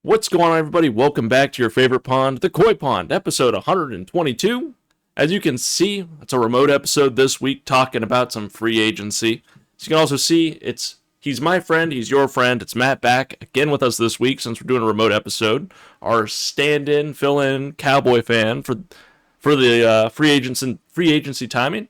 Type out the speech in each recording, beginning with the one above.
What's going on, everybody? Welcome back to your favorite pond, the Coy Pond, episode 122. As you can see, it's a remote episode this week talking about some free agency. As you can also see, he's my friend, he's your friend. It's Matt back again with us this week since we're doing a remote episode. Our stand-in, fill-in Cowboy fan for the free agency timing.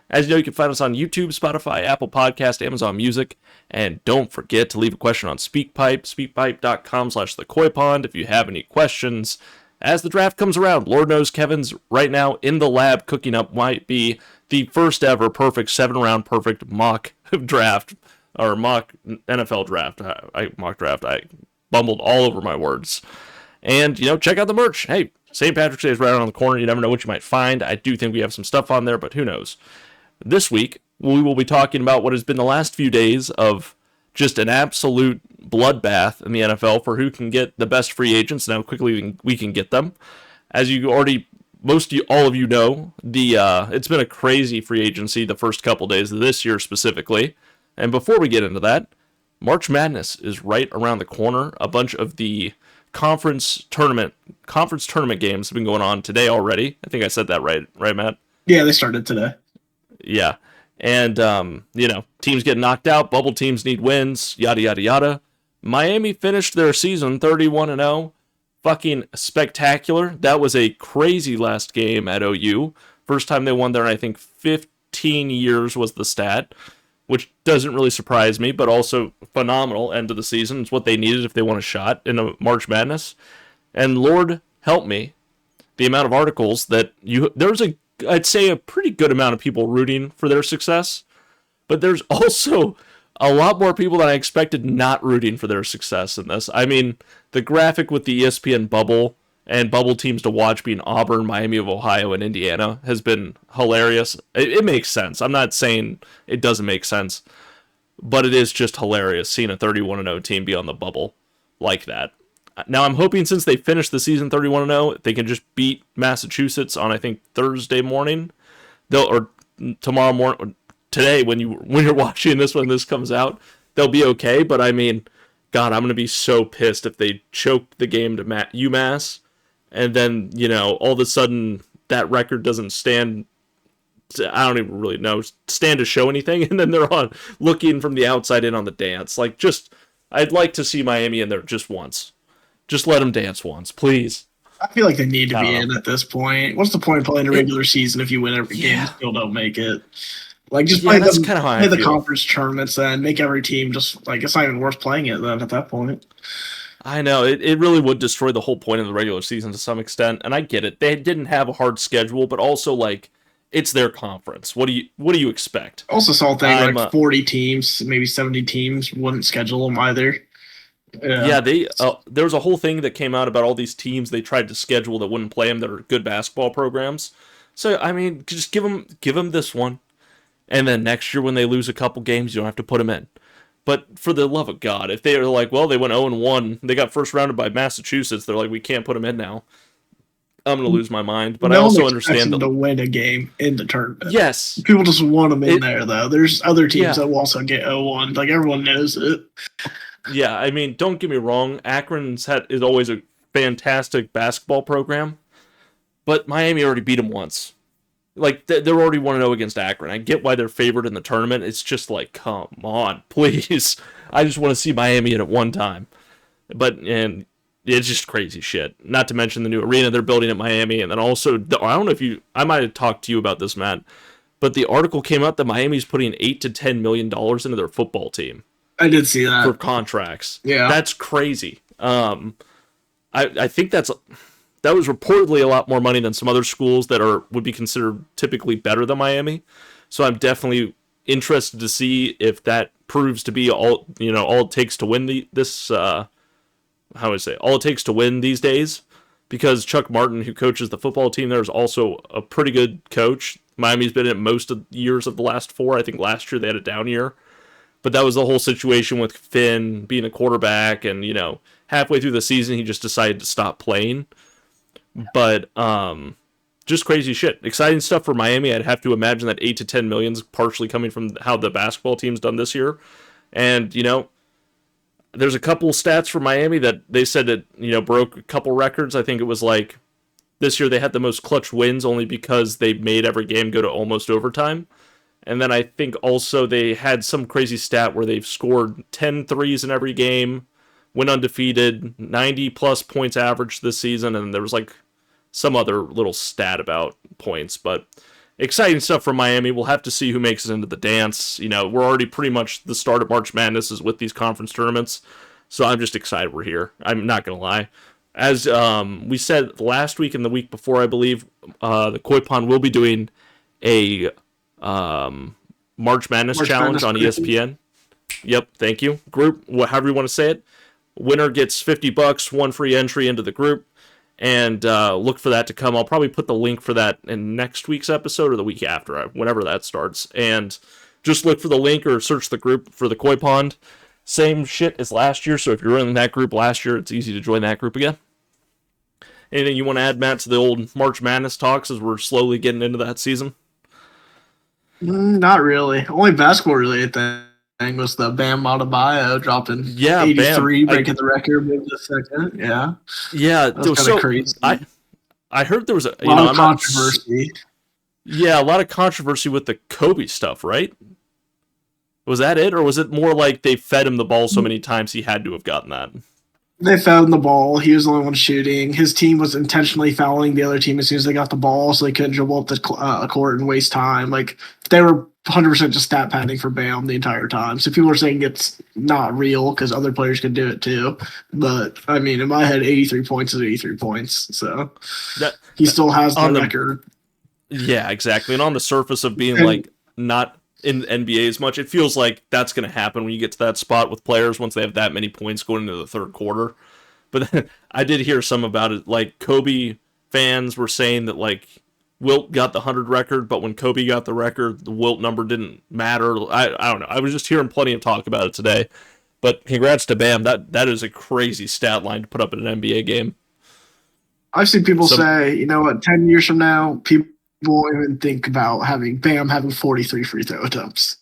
As you know, you can find us on YouTube, Spotify, Apple Podcast, Amazon Music, and don't forget to leave a question on SpeakPipe, speakpipe.com/thecoypond if you have any questions. As the draft comes around, Lord knows Kevin's right now in the lab cooking up might be the first ever perfect 7-round perfect mock draft, or mock NFL draft. Mock draft. I bumbled all over my words. And, check out the merch. Hey, St. Patrick's Day is right around the corner. You never know what you might find. I do think we have some stuff on there, but who knows? This week, we will be talking about what has been the last few days of just an absolute bloodbath in the NFL for who can get the best free agents and how quickly we can get them. As you already, all of you know, it's been a crazy free agency the first couple days of this year specifically. And before we get into that, March Madness is right around the corner. A bunch of the conference tournament games have been going on today already. I think I said that right, Matt? Yeah, they started today. Yeah. And, teams get knocked out. Bubble teams need wins. Yada, yada, yada. Miami finished their season 31-0. Fucking spectacular. That was a crazy last game at OU. First time they won there in, I think, 15 years was the stat, which doesn't really surprise me, but also phenomenal end of the season. It's what they needed if they want a shot in a March Madness. And Lord help me, the amount of articles that I'd say a pretty good amount of people rooting for their success, but there's also a lot more people than I expected not rooting for their success in this. I mean, the graphic with the ESPN bubble and bubble teams to watch being Auburn, Miami of Ohio, and Indiana has been hilarious. It makes sense. I'm not saying it doesn't make sense, but it is just hilarious seeing a 31-0 team be on the bubble like that. Now, I'm hoping since they finished the season 31-0, they can just beat Massachusetts on, I think, Thursday morning. Or tomorrow morning, today, when you're watching this when this comes out, they'll be okay. But, I mean, God, I'm going to be so pissed if they choke the game to UMass. And then, all of a sudden, that record doesn't stand I don't even really know, stand to show anything. And then they're on looking from the outside in on the dance. I'd like to see Miami in there just once. Just let them dance once, please. I feel like they need to be in at this point. What's the point of playing a regular season if you win every game and still don't make it? Just play the conference tournaments and make every team just, it's not even worth playing it then at that point. I know. It really would destroy the whole point of the regular season to some extent, and I get it. They didn't have a hard schedule, but also, it's their conference. What do you expect? Also saw a thing 40 teams, maybe 70 teams wouldn't schedule them either. Yeah, there was a whole thing that came out about all these teams they tried to schedule that wouldn't play them that are good basketball programs. So, I mean, just give them this one, and then next year when they lose a couple games, you don't have to put them in. But for the love of God, if they are they went 0-1, they got first rounded by Massachusetts, they're we can't put them in now. I'm going to lose my mind, but I also understand them to win a game in the tournament. Yes. People just want them in there, though. There's other teams that will also get 0-1. Everyone knows it. Yeah, I mean, don't get me wrong. Akron is always a fantastic basketball program, but Miami already beat them once. They're already 1-0 against Akron. I get why they're favored in the tournament. It's just come on, please. I just want to see Miami in it one time. And it's just crazy shit. Not to mention the new arena they're building at Miami, and then also, I don't know I might have talked to you about this, Matt, but the article came out that Miami's putting $8 to $10 million into their football team. I did see that. For contracts. Yeah. That's crazy. I think that was reportedly a lot more money than some other schools that would be considered typically better than Miami. So I'm definitely interested to see if that proves to be all it takes to win all it takes to win these days. Because Chuck Martin, who coaches the football team there, is also a pretty good coach. Miami's been in it most of the years of the last 4. I think last year they had a down year. But that was the whole situation with Finn being a quarterback, and, halfway through the season, he just decided to stop playing. But, just crazy shit. Exciting stuff for Miami. I'd have to imagine that $8 to $10 million is partially coming from how the basketball team's done this year. And, there's a couple stats for Miami that they said it, broke a couple records. I think it was like this year they had the most clutch wins only because they made every game go to almost overtime. And then I think also they had some crazy stat where they've scored 10 threes in every game, went undefeated, 90 plus points average this season, and there was like some other little stat about points. But exciting stuff for Miami. We'll have to see who makes it into the dance. We're already pretty much the start of March Madness is with these conference tournaments. So I'm just excited we're here. I'm not going to lie. As we said last week and the week before, I believe, the Coy Pond will be doing a March Madness challenge on ESPN. Yep, thank you. Group, however you want to say it. Winner gets $50, one free entry into the group, and look for that to come. I'll probably put the link for that in next week's episode or the week after, whenever that starts. And just look for the link or search the group for the Coy Pond. Same shit as last year, so if you're in that group last year, it's easy to join that group again. Anything you want to add, Matt, to the old March Madness talks as we're slowly getting into that season? Not really. Only basketball related thing was the Bam Adebayo dropping 83, breaking the record, maybe the second. Yeah. Yeah, that was kind of crazy. I heard there was a lot of controversy. Yeah, a lot of controversy with the Kobe stuff, right? Was that it, or was it more like they fed him the ball so many times he had to have gotten that? They fed him the ball. He was the only one shooting. His team was intentionally fouling the other team as soon as they got the ball, so they couldn't dribble up the court and waste time. Like, they were 100% just stat padding for Bam the entire time. So people are saying it's not real because other players could do it too. But, I mean, in my head, 83 points is 83 points. So he still has the record. Yeah, exactly. And on the surface of being, not in the NBA as much, it feels like that's going to happen when you get to that spot with players once they have that many points going into the third quarter. But I did hear some about it. Like, Kobe fans were saying that, Wilt got the 100 record, but when Kobe got the record, the Wilt number didn't matter. I don't know. I was just hearing plenty of talk about it today. But congrats to Bam. That is a crazy stat line to put up in an NBA game. I've seen people say, 10 years from now, people won't even think about Bam having 43 free throw attempts.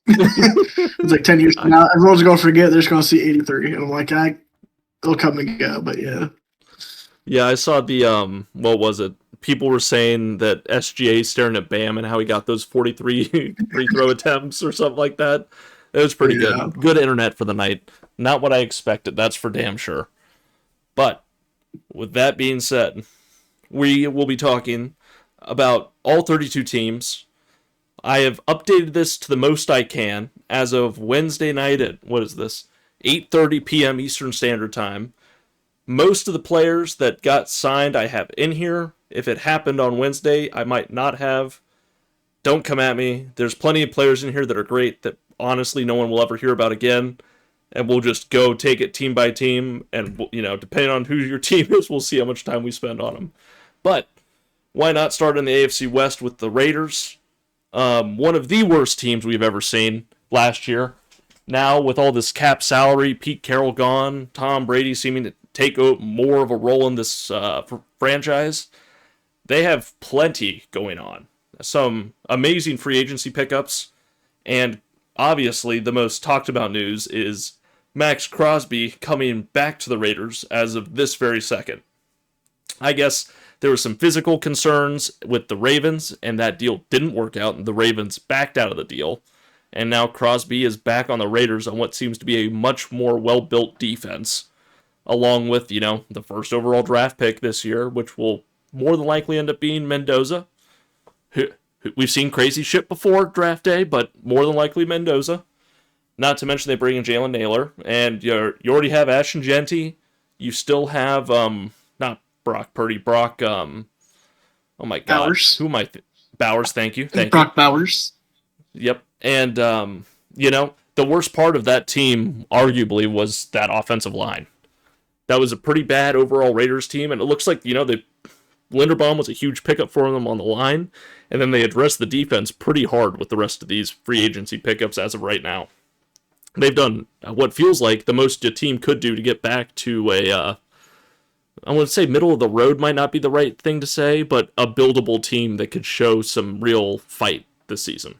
It's like 10 years from now, everyone's going to forget. They're just going to see 83. And I'm like, it'll come and go, but yeah. Yeah, I saw the, what was it? People were saying that SGA staring at Bam and how he got those 43 free throw attempts or something like that. It was pretty good. Good internet for the night. Not what I expected, that's for damn sure. But with that being said, we will be talking about all 32 teams. I have updated this to the most I can as of Wednesday night at, 8:30 p.m. Eastern Standard Time. Most of the players that got signed I have in here. If it happened on Wednesday, I might not have. Don't come at me. There's plenty of players in here that are great that honestly no one will ever hear about again. And we'll just go take it team by team. And, depending on who your team is, we'll see how much time we spend on them. But why not start in the AFC West with the Raiders? One of the worst teams we've ever seen last year. Now, with all this cap salary, Pete Carroll gone, Tom Brady seeming to take more of a role in this franchise, they have plenty going on. Some amazing free agency pickups, and obviously the most talked about news is Max Crosby coming back to the Raiders as of this very second. I guess there were some physical concerns with the Ravens, and that deal didn't work out, and the Ravens backed out of the deal. And now Crosby is back on the Raiders on what seems to be a much more well-built defense, along with, the first overall draft pick this year, which will more than likely end up being Mendoza. We've seen crazy shit before draft day, but more than likely Mendoza. Not to mention they bring in Jalen Naylor, and you already have Ashton Genty. You still have, not Brock Purdy, oh my God. Bowers. Who am I? Bowers, thank you. Brock Bowers. Yep. And, the worst part of that team, arguably, was that offensive line. That was a pretty bad overall Raiders team, and it looks like, Linderbaum was a huge pickup for them on the line, and then they addressed the defense pretty hard with the rest of these free agency pickups as of right now. They've done what feels like the most a team could do to get back to I would say middle of the road might not be the right thing to say, but a buildable team that could show some real fight this season.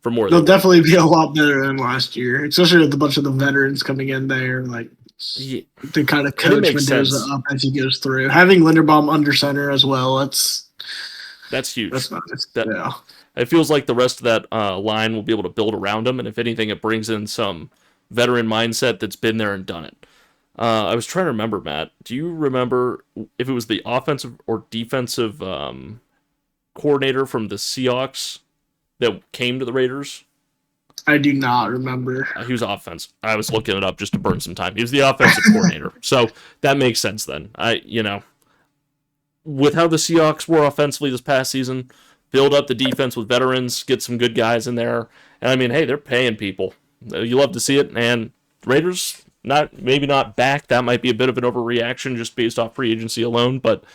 for more. They'll definitely be a lot better than last year, especially with a bunch of the veterans coming in there, like to kind of coach Mendoza up as he goes through. Having Linderbaum under center as well, that's huge. That's nice. Yeah. It feels like the rest of that line will be able to build around him, and if anything, it brings in some veteran mindset that's been there and done it. I was trying to remember, Matt. Do you remember if it was the offensive or defensive coordinator from the Seahawks that came to the Raiders? I do not remember. He was offense. I was looking it up just to burn some time. He was the offensive coordinator, so that makes sense then. With how the Seahawks were offensively this past season, build up the defense with veterans, get some good guys in there, and I mean, hey, they're paying people. You love to see it, and Raiders maybe not back. That might be a bit of an overreaction just based off free agency alone, but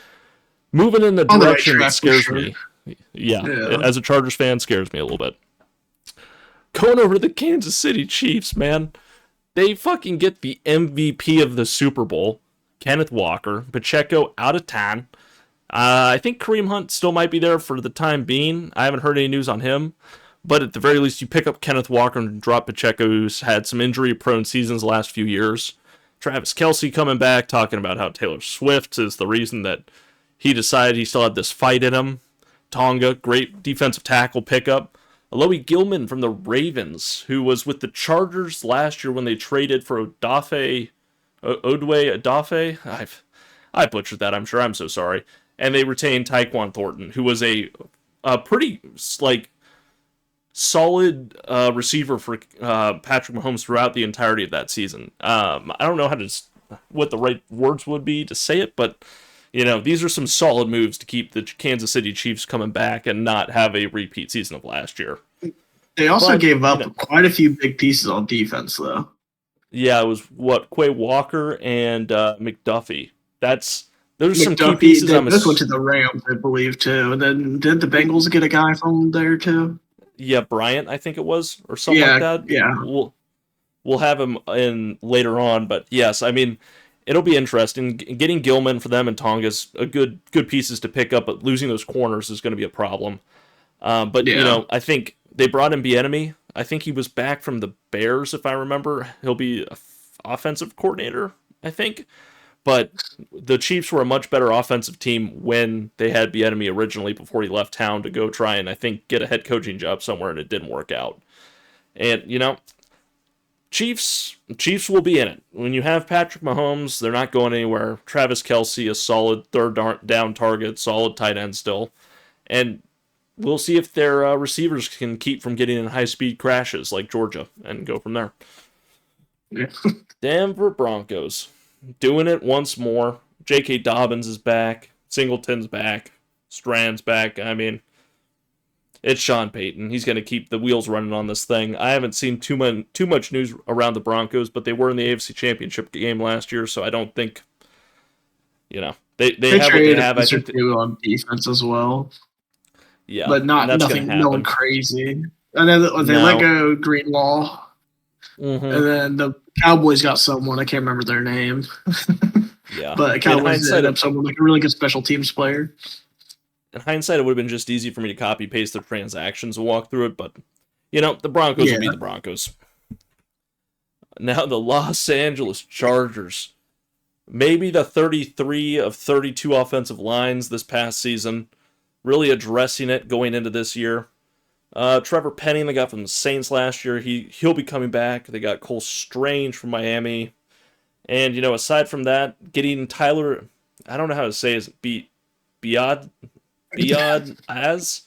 moving in the direction that scares me. Yeah, as a Chargers fan, scares me a little bit. Going over to the Kansas City Chiefs, man. They fucking get the MVP of the Super Bowl, Kenneth Walker. Pacheco out of town. I think Kareem Hunt still might be there for the time being. I haven't heard any news on him. But at the very least, you pick up Kenneth Walker and drop Pacheco, who's had some injury-prone seasons the last few years. Travis Kelce coming back, talking about how Taylor Swift is the reason that he decided he still had this fight in him. Tonga, great defensive tackle pickup. Alohi Gilman from the Ravens, who was with the Chargers last year when they traded for Odwe Adafe. I butchered that, I'm sure. I'm so sorry. And they retained Tyquan Thornton, who was a pretty, solid receiver for Patrick Mahomes throughout the entirety of that season. I don't know what the right words would be to say it, but these are some solid moves to keep the Kansas City Chiefs coming back and not have a repeat season of last year. They also gave up quite a few big pieces on defense, though. Yeah, it was Quay Walker and McDuffie. Those are some key pieces. This went to the Rams, I believe, too. And then did the Bengals get a guy from there too? Yeah, Bryant, I think it was, or something like that. Yeah, we'll have him in later on, but yes, I mean, it'll be interesting. Getting Gilman for them and Tonga's a good pieces to pick up, but losing those corners is going to be a problem. I think they brought in Bieniemy. I think he was back from the Bears, if I remember. He'll be an offensive coordinator, I think. But the Chiefs were a much better offensive team when they had Bieniemy originally before he left town to go try and, I think, get a head coaching job somewhere, and it didn't work out. And, Chiefs will be in it. When you have Patrick Mahomes, they're not going anywhere. Travis Kelce, a solid third down target, solid tight end still. And we'll see if their receivers can keep from getting in high-speed crashes like Georgia and go from there. Yeah. Denver Broncos. Doing it once more. J.K. Dobbins is back. Singleton's back. Strand's back. I mean, it's Sean Payton. He's going to keep the wheels running on this thing. I haven't seen too much news around the Broncos, but they were in the AFC Championship game last year, so I don't think, they have what they have. I think on defense as well. Yeah, but no one crazy. And then they let go Greenlaw. Mm-hmm. And then the Cowboys got someone, I can't remember their name. Yeah. But Cowboys ended up someone like a really good special teams player. In hindsight, it would have been just easy for me to copy-paste their transactions and walk through it, but, the Broncos will be the Broncos. Now the Los Angeles Chargers. Maybe the 33 of 32 offensive lines this past season, really addressing it going into this year. Trevor Penning, they got from the Saints last year. He'll be coming back. They got Cole Strange from Miami. And, aside from that, getting Tyler, I don't know how to say it, Beyond as?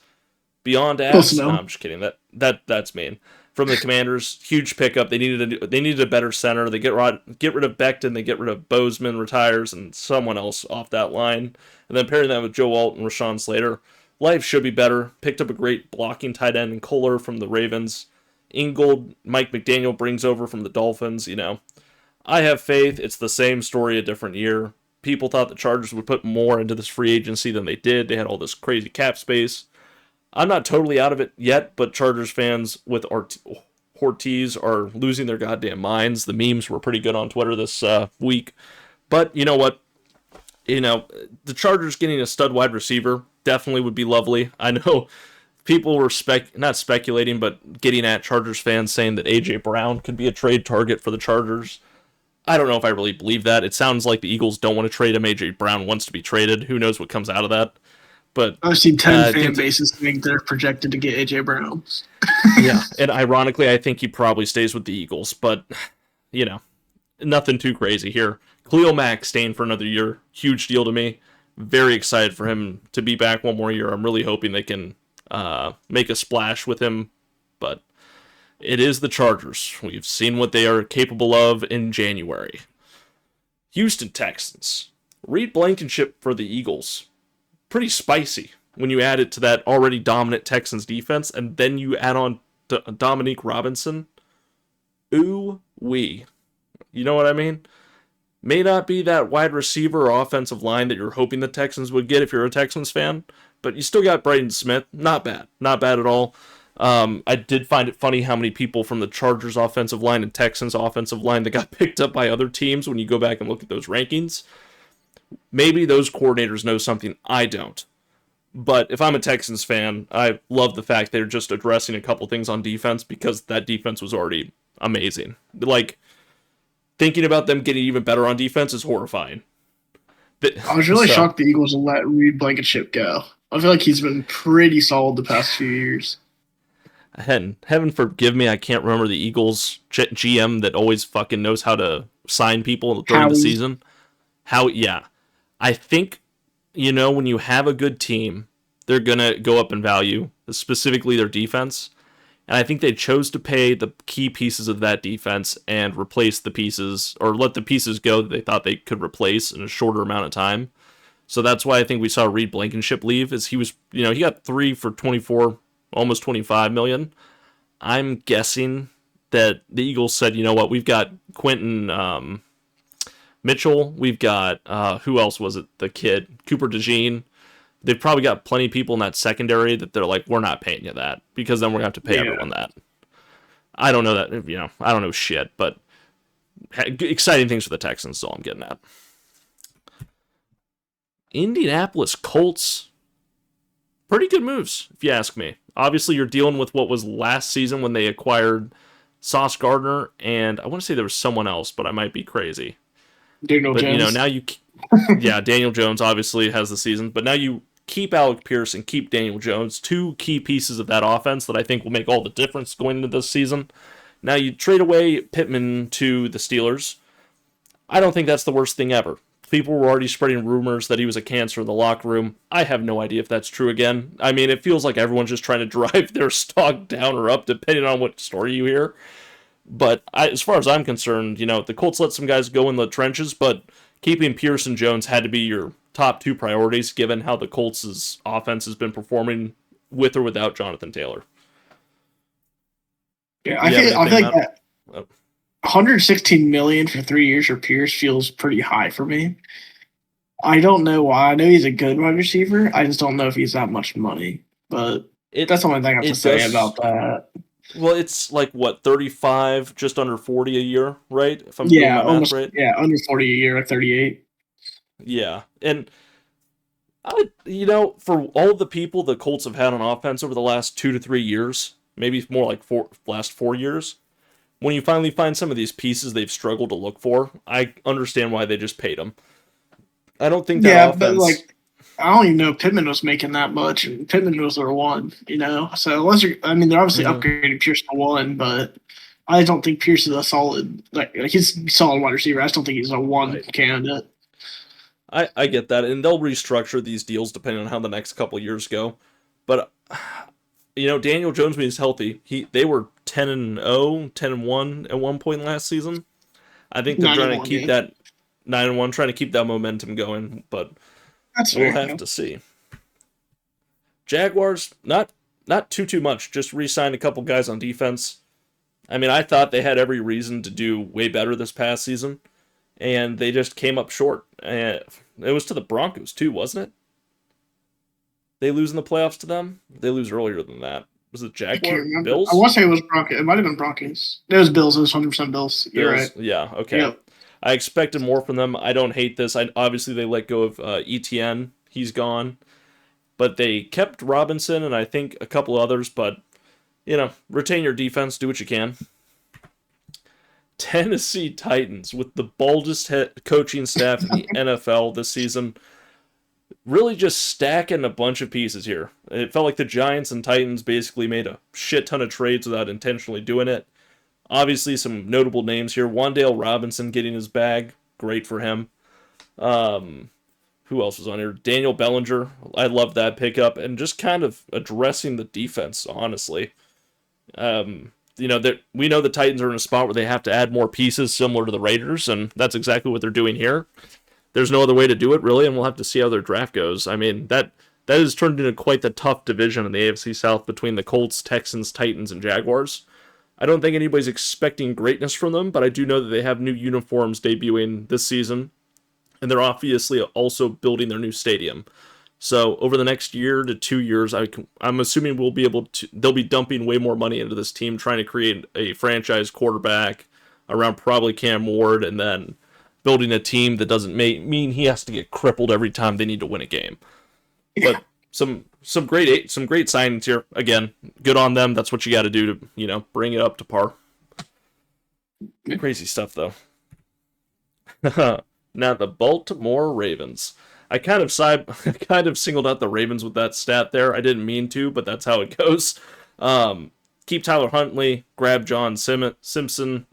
No, I'm just kidding. That's mean. From the Commanders, huge pickup. They needed a better center. They get rid of Becton. They get rid of Bozeman, retires, and someone else off that line. And then pairing that with Joe Alt and Rashawn Slater. Life should be better. Picked up a great blocking tight end in Kohler from the Ravens. Ingold, Mike McDaniel brings over from the Dolphins. I have faith. It's the same story, a different year. People thought the Chargers would put more into this free agency than they did. They had all this crazy cap space. I'm not totally out of it yet, but Chargers fans with Ortiz are losing their goddamn minds. The memes were pretty good on Twitter this week. But you know what? The Chargers getting a stud wide receiver definitely would be lovely. I know people were not speculating, but getting at Chargers fans saying that A.J. Brown could be a trade target for the Chargers. I don't know if I really believe that. It sounds like the Eagles don't want to trade him. A.J. Brown wants to be traded. Who knows what comes out of that? But I've seen 10 fan bases think they're projected to get A.J. Brown. Yeah, and ironically, I think he probably stays with the Eagles. But, nothing too crazy here. Khalil Mack staying for another year. Huge deal to me. Very excited for him to be back one more year. I'm really hoping they can make a splash with him. But it is the Chargers. We've seen what they are capable of in January. Houston Texans. Reed Blankenship for the Eagles. Pretty spicy when you add it to that already dominant Texans defense, and then you add on Dominique Robinson. Ooh-wee. You know what I mean? May not be that wide receiver or offensive line that you're hoping the Texans would get if you're a Texans fan, but you still got Braden Smith. Not bad. Not bad at all. I did find it funny how many people from the Chargers offensive line and Texans offensive line that got picked up by other teams when you go back and look at those rankings. Maybe those coordinators know something I don't. But if I'm a Texans fan, I love the fact they're just addressing a couple things on defense because that defense was already amazing. Like, thinking about them getting even better on defense is horrifying. I was really shocked the Eagles let Reed Blankenship go. I feel like he's been pretty solid the past few years. Heaven forgive me, I can't remember the Eagles GM that always fucking knows how to sign people during the season. I think, when you have a good team, they're going to go up in value, specifically their defense. And I think they chose to pay the key pieces of that defense and replace the pieces, or let the pieces go that they thought they could replace in a shorter amount of time. So that's why I think we saw Reed Blankenship leave, is he was, he got 3 for 24, almost 25 million. I'm guessing that the Eagles said, you know what, we've got Quentin Mitchell, we've got, who else was it? The kid, Cooper DeJean. They've probably got plenty of people in that secondary that they're like, we're not paying you that, because then we're going to have to pay everyone that. I don't know that, I don't know shit, but exciting things for the Texans is all I'm getting at. Indianapolis Colts. Pretty good moves, if you ask me. Obviously, you're dealing with what was last season when they acquired Sauce Gardner, and I want to say there was someone else, but I might be crazy. Daniel Jones. Now Daniel Jones obviously has the season, but now you keep Alec Pierce and keep Daniel Jones, two key pieces of that offense that I think will make all the difference going into this season. Now you trade away Pittman to the Steelers. I don't think that's the worst thing ever. People were already spreading rumors that he was a cancer in the locker room. I have no idea if that's true again. I mean, it feels like everyone's just trying to drive their stock down or up, depending on what story you hear. But as far as I'm concerned, the Colts let some guys go in the trenches, but keeping Pierce and Jones had to be your top two priorities, given how the Colts' offense has been performing with or without Jonathan Taylor. Yeah, I feel like that $116 million for 3 years for Pierce feels pretty high for me. I don't know why. I know he's a good wide receiver. I just don't know if he's that much money. But that's the only thing I have to say about that. Well, it's like, 35, just under 40 a year, right? If I'm doing my math right. Yeah, under 40 a year, like 38. Yeah, and for all the people the Colts have had on offense over the last 2 to 3 years, maybe more like last 4 years, when you finally find some of these pieces they've struggled to look for, I understand why they just paid them. I don't think that offense... but I don't even know if Pittman was making that much, and Pittman was their one, So unless they're obviously upgrading Pierce to one, but I don't think Pierce is a solid, he's a solid wide receiver. I just don't think he's a one candidate. I get that, and they'll restructure these deals depending on how the next couple years go. But Daniel Jones, when he's healthy, they were 10-0, 10-1 at one point last season. I think they're trying to keep that 9-1, trying to keep that momentum going, but we'll have to see. Jaguars, not too much, just re-signed a couple guys on defense. I thought they had every reason to do way better this past season, and they just came up short. And it was to the Broncos too, wasn't it? They lose in the playoffs to them? They lose earlier than that. Was it Jaguars? Bills? I want to say it was Broncos. It might have been Broncos. It was Bills. It was 100% Bills. You're right. Yeah, okay. Yep. I expected more from them. I don't hate this. Obviously, they let go of ETN. He's gone. but they kept Robinson and I think a couple others, but, retain your defense, do what you can. Tennessee Titans, with the boldest coaching staff in the NFL this season, really just stacking a bunch of pieces here. It felt like the Giants and Titans basically made a shit ton of trades without intentionally doing it. Obviously, some notable names here. Wan'Dale Robinson getting his bag. Great for him. Who else was on here? Daniel Bellinger. I love that pickup. And just kind of addressing the defense, honestly. We know the Titans are in a spot where they have to add more pieces similar to the Raiders, and that's exactly what they're doing here. There's no other way to do it, really, and we'll have to see how their draft goes. I mean, that has turned into quite the tough division in the AFC South between the Colts, Texans, Titans, and Jaguars. I don't think anybody's expecting greatness from them, but I do know that they have new uniforms debuting this season, and they're obviously also building their new stadium. So over the next year to 2 years, I'm assuming they'll be dumping way more money into this team, trying to create a franchise quarterback around probably Cam Ward, and then building a team that doesn't mean he has to get crippled every time they need to win a game. But some great signings here. Again, good on them. That's what you got to do to bring it up to par. Crazy stuff though. Now the Baltimore Ravens. I kind of singled out the Ravens with that stat there. I didn't mean to, but that's how it goes. Keep Tyler Huntley, grab John Simpson,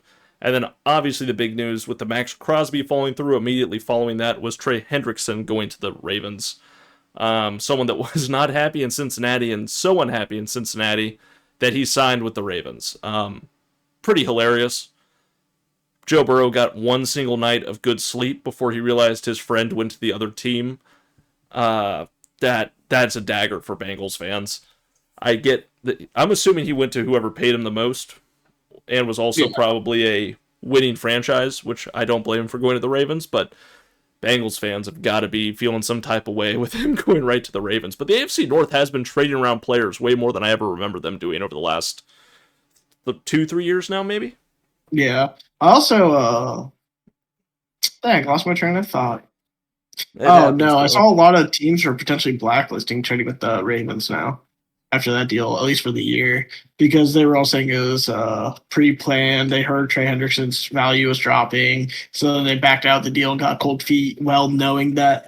and then obviously the big news with the Max Crosby falling through immediately following that was Trey Hendrickson going to the Ravens. Someone that was not happy in Cincinnati and so unhappy in Cincinnati that he signed with the Ravens. Pretty hilarious. Joe Burrow got one single night of good sleep before he realized his friend went to the other team. That's a dagger for Bengals fans. I'm assuming he went to whoever paid him the most and was also probably a winning franchise, which I don't blame him for going to the Ravens, but Bengals fans have got to be feeling some type of way with him going right to the Ravens. But the AFC North has been trading around players way more than I ever remember them doing over the last 2-3 years now, maybe? Yeah. I also, I lost my train of thought. I saw a lot of teams are potentially blacklisting trading with the Ravens now after that deal, at least for the year, because they were all saying it was pre-planned. They heard Trey Hendrickson's value was dropping, so they backed out the deal and got cold feet, well knowing that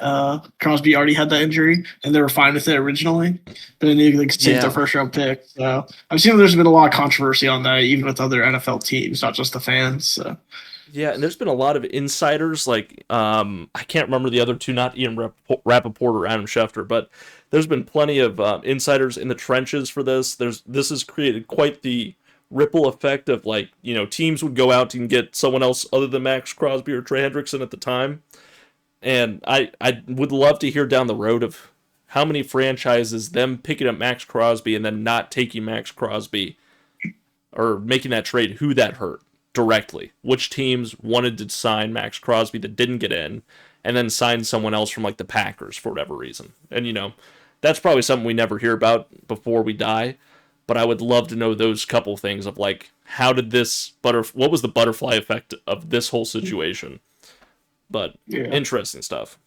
Crosby already had that injury, and they were fine with it originally. But then they could save their first-round pick. So I've seen there's been a lot of controversy on that, even with other NFL teams, not just the fans. So. Yeah, and there's been a lot of insiders, like, I can't remember the other two, not Ian Rappaport or Adam Schefter, but there's been plenty of insiders in the trenches for this. This has created quite the ripple effect of, like, teams would go out and get someone else other than Max Crosby or Trey Hendrickson at the time. And I would love to hear down the road of how many franchises, them picking up Max Crosby and then not taking Max Crosby or making that trade, who that hurt directly. Which teams wanted to sign Max Crosby that didn't get in and then sign someone else from, like, the Packers for whatever reason. And, that's probably something we never hear about before we die, but I would love to know those couple things of, like, how did what was the butterfly effect of this whole situation? But interesting stuff.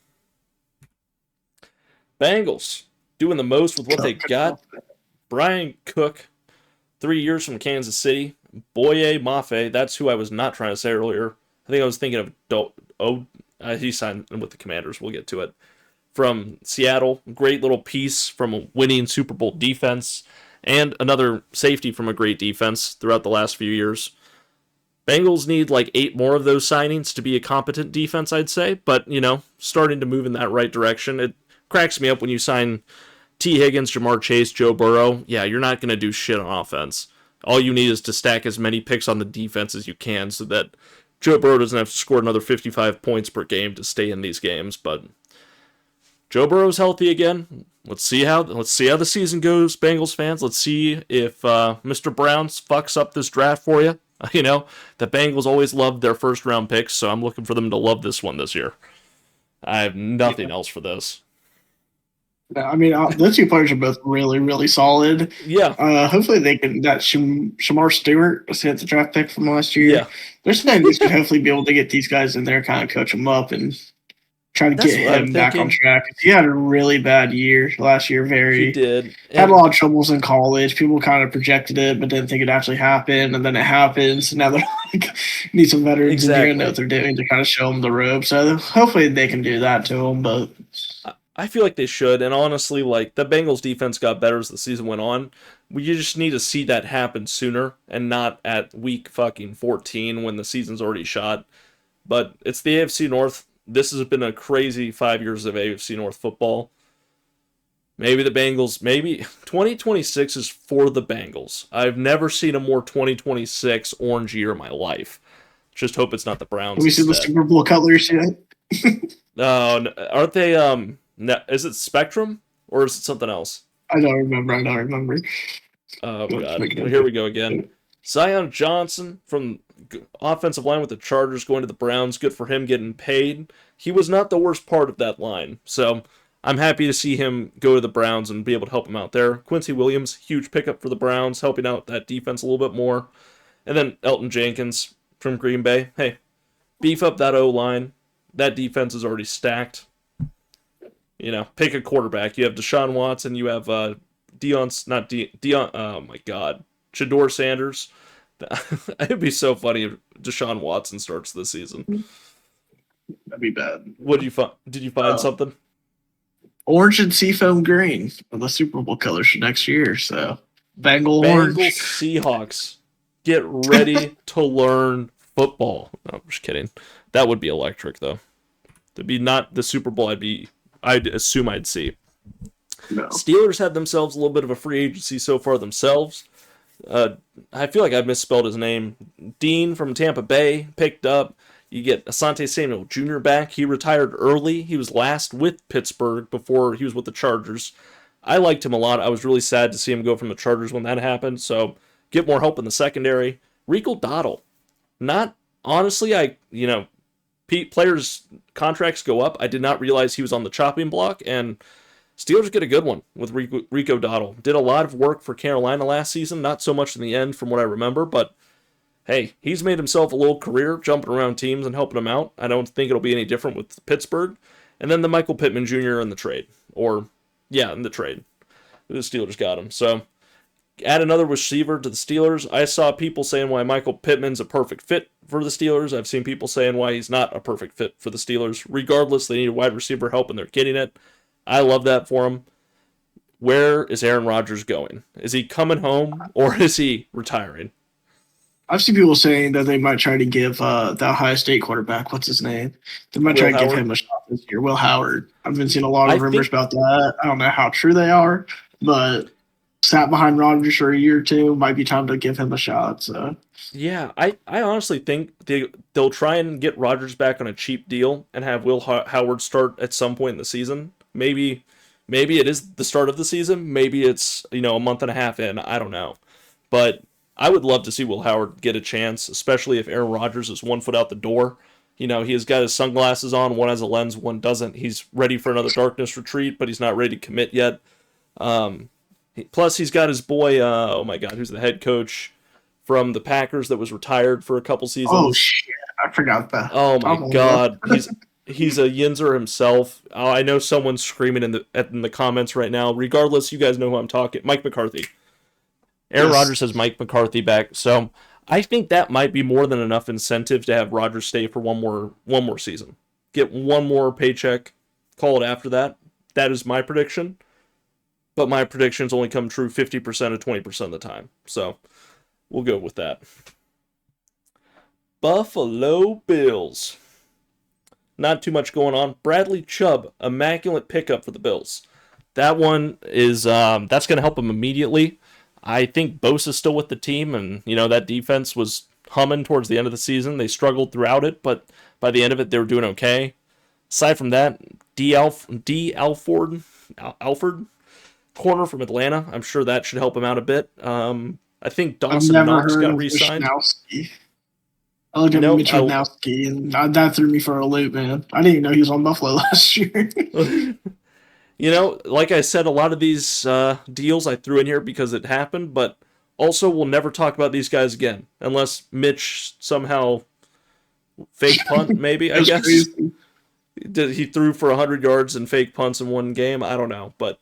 Bengals doing the most with what they got. Brian Cook, 3 years from Kansas City. Boye Mafe, that's who I was not trying to say earlier. I think I was thinking of he signed with the Commanders. We'll get to it. From Seattle, great little piece from a winning Super Bowl defense, and another safety from a great defense throughout the last few years. Bengals need like 8 more of those signings to be a competent defense, I'd say, but, starting to move in that right direction. It cracks me up when you sign T. Higgins, Jamar Chase, Joe Burrow. Yeah, you're not going to do shit on offense. All you need is to stack as many picks on the defense as you can so that Joe Burrow doesn't have to score another 55 points per game to stay in these games, but Joe Burrow's healthy again. Let's see how the season goes, Bengals fans. Let's see if Mr. Browns fucks up this draft for you. The Bengals always loved their first round picks, so I'm looking for them to love this one this year. I have nothing else for this. I mean, those two players are both really, really solid. Yeah. Hopefully they can. That Shamar Stewart was the draft pick from last year. Yeah. There's some guys could hopefully be able to get these guys in there, kind of coach them up, and try to get him back on track. He had a really bad year last year. He did. Had a lot of troubles in college. People kind of projected it, but didn't think it actually happened. And then it happened. So now they're like, need some veterans in here and know what they're doing to kind of show them the rope. So hopefully they can do that to them. But I feel like they should. And honestly, like, the Bengals defense got better as the season went on. You just need to see that happen sooner and not at week fucking 14 when the season's already shot. But it's the AFC North. This has been a crazy 5 years of AFC North football. Maybe the Bengals, maybe 2026 is for the Bengals. I've never seen a more 2026 orange year in my life. Just hope it's not the Browns. Have we seen the Super Bowl colors yet? No, aren't they, is it Spectrum or is it something else? I don't remember. Oh, God. Well, here we go again. Zion Johnson from offensive line with the Chargers going to the Browns. Good for him getting paid. He was not the worst part of that line. So I'm happy to see him go to the Browns and be able to help him out there. Quincy Williams, huge pickup for the Browns, helping out that defense a little bit more. And then Elton Jenkins from Green Bay. Hey, beef up that O-line. That defense is already stacked. You know, pick a quarterback. You have Deshaun Watson. You have Shador Sanders. It'd be so funny if Deshaun Watson starts this season. That'd be bad. What did you find? Did you find something? Orange and seafoam green are the Super Bowl colors for next year. So Bengals Seahawks, get ready to learn football. No, I'm just kidding. That would be electric, though. To be not the Super Bowl, I'd assume I'd see. No. Steelers had themselves a little bit of a free agency so far themselves. I feel like I misspelled his name. Dean from Tampa Bay picked up. You get Asante Samuel Jr. back. He retired early. He was last with Pittsburgh before he was with the Chargers. I liked him a lot. I was really sad to see him go from the Chargers when that happened. So get more help in the secondary. Rico Dowdle. Not honestly, players' contracts go up. I did not realize he was on the chopping block, and Steelers get a good one with Rico Dowdle. Did a lot of work for Carolina last season, not so much in the end from what I remember, but hey, he's made himself a little career jumping around teams and helping them out. I don't think it'll be any different with Pittsburgh. And then the Michael Pittman Jr. in the trade. In the trade. The Steelers got him. So add another receiver to the Steelers. I saw people saying why Michael Pittman's a perfect fit for the Steelers. I've seen people saying why he's not a perfect fit for the Steelers. Regardless, they need a wide receiver help and they're getting it. I love that for him. Where is Aaron Rodgers going? Is he coming home or is he retiring? I've seen people saying that they might try to give the Ohio State quarterback, what's his name? They might try to give him a shot this year. Will Howard. I've been seeing a lot of rumors about that. I don't know how true they are, but sat behind Rodgers for a year or two. Might be time to give him a shot. So yeah, I honestly think they'll try and get Rodgers back on a cheap deal and have Will Howard start at some point in the season. Maybe it is the start of the season. Maybe it's a month and a half in. I don't know, but I would love to see Will Howard get a chance, especially if Aaron Rodgers is 1 foot out the door. He has got his sunglasses on. One has a lens, one doesn't. He's ready for another darkness retreat, but he's not ready to commit yet. Plus, he's got his boy, who's the head coach from the Packers that was retired for a couple seasons. Oh, shit. I forgot that. Oh, my God. He's a Yinzer himself. I know someone's screaming in the comments right now. Regardless, you guys know who I'm talking. Mike McCarthy. Aaron Rodgers has Mike McCarthy back, so I think that might be more than enough incentive to have Rodgers stay for one more season. Get one more paycheck, call it after that. That is my prediction. But my predictions only come true 50% of 20% of the time. So we'll go with that. Buffalo Bills. Not too much going on. Bradley Chubb, immaculate pickup for the Bills. That one is that's going to help him immediately. I think Bosa's still with the team, and that defense was humming towards the end of the season. They struggled throughout it, but by the end of it, they were doing okay. Aside from that, Alford, corner from Atlanta. I'm sure that should help him out a bit. I think Dawson Knox got re-signed. I looked at Mitchell Nowski, and that threw me for a loop, man. I didn't even know he was on Buffalo last year. Like I said, a lot of these deals I threw in here because it happened, but also we'll never talk about these guys again unless Mitch somehow fake punt, maybe, I guess. He threw for 100 yards and fake punts in one game. I don't know, but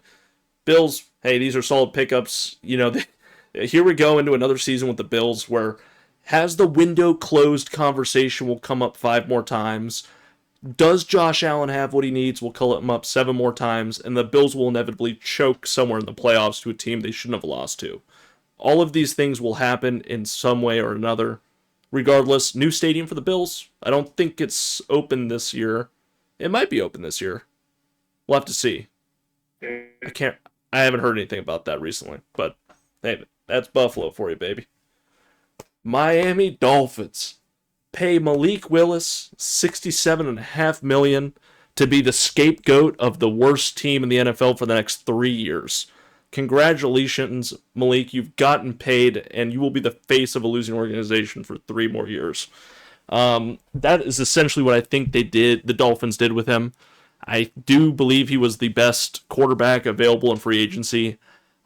Bills. Hey, these are solid pickups. Here we go into another season with the Bills where has the window closed conversation will come up 5 more times. Does Josh Allen have what he needs? We'll call him up 7 more times, and the Bills will inevitably choke somewhere in the playoffs to a team they shouldn't have lost to. All of these things will happen in some way or another. Regardless, new stadium for the Bills. I don't think it's open this year. It might be open this year. We'll have to see. I haven't heard anything about that recently, but hey, that's Buffalo for you, baby. Miami Dolphins pay Malik Willis $67.5 million to be the scapegoat of the worst team in the NFL for the next 3 years. Congratulations, Malik. You've gotten paid, and you will be the face of a losing organization for 3 more years. That is essentially what I think the Dolphins did with him. I do believe he was the best quarterback available in free agency.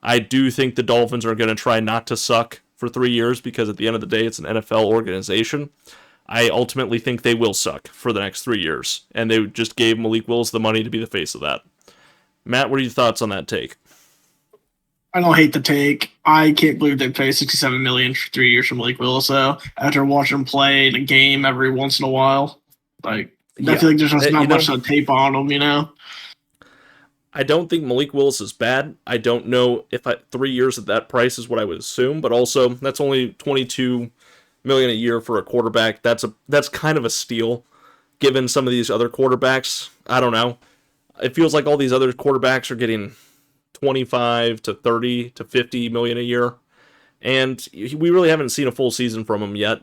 I do think the Dolphins are going to try not to suck for 3 years because at the end of the day, it's an NFL organization. I ultimately think they will suck for the next 3 years, and they just gave Malik Willis the money to be the face of that. Matt, what are your thoughts on that take? I don't hate the take. I can't believe they pay $67 million for 3 years from Malik Willis, though, after watching him play in a game every once in a while. I feel like there's just not much tape on him, I don't think Malik Willis is bad. I don't know if 3 years at that price is what I would assume, but also that's only $22 million a year for a quarterback. That's kind of a steal, given some of these other quarterbacks. I don't know. It feels like all these other quarterbacks are getting 25 to 30 to 50 million a year, and we really haven't seen a full season from him yet.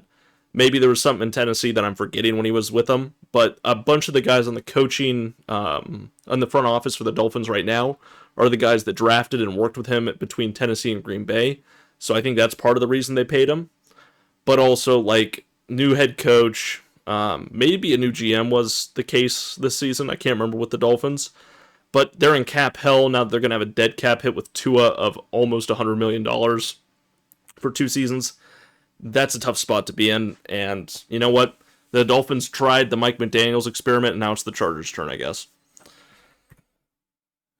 Maybe there was something in Tennessee that I'm forgetting when he was with them, but a bunch of the guys on the coaching, on the front office for the Dolphins right now are the guys that drafted and worked with him between Tennessee and Green Bay. So I think that's part of the reason they paid him. But also, like, new head coach, maybe a new GM was the case this season. I can't remember with the Dolphins. But they're in cap hell now that they're going to have a dead cap hit with Tua of almost $100 million for 2 seasons. That's a tough spot to be in. And you know what? The Dolphins tried the Mike McDaniels experiment, and now it's the Chargers' turn, I guess.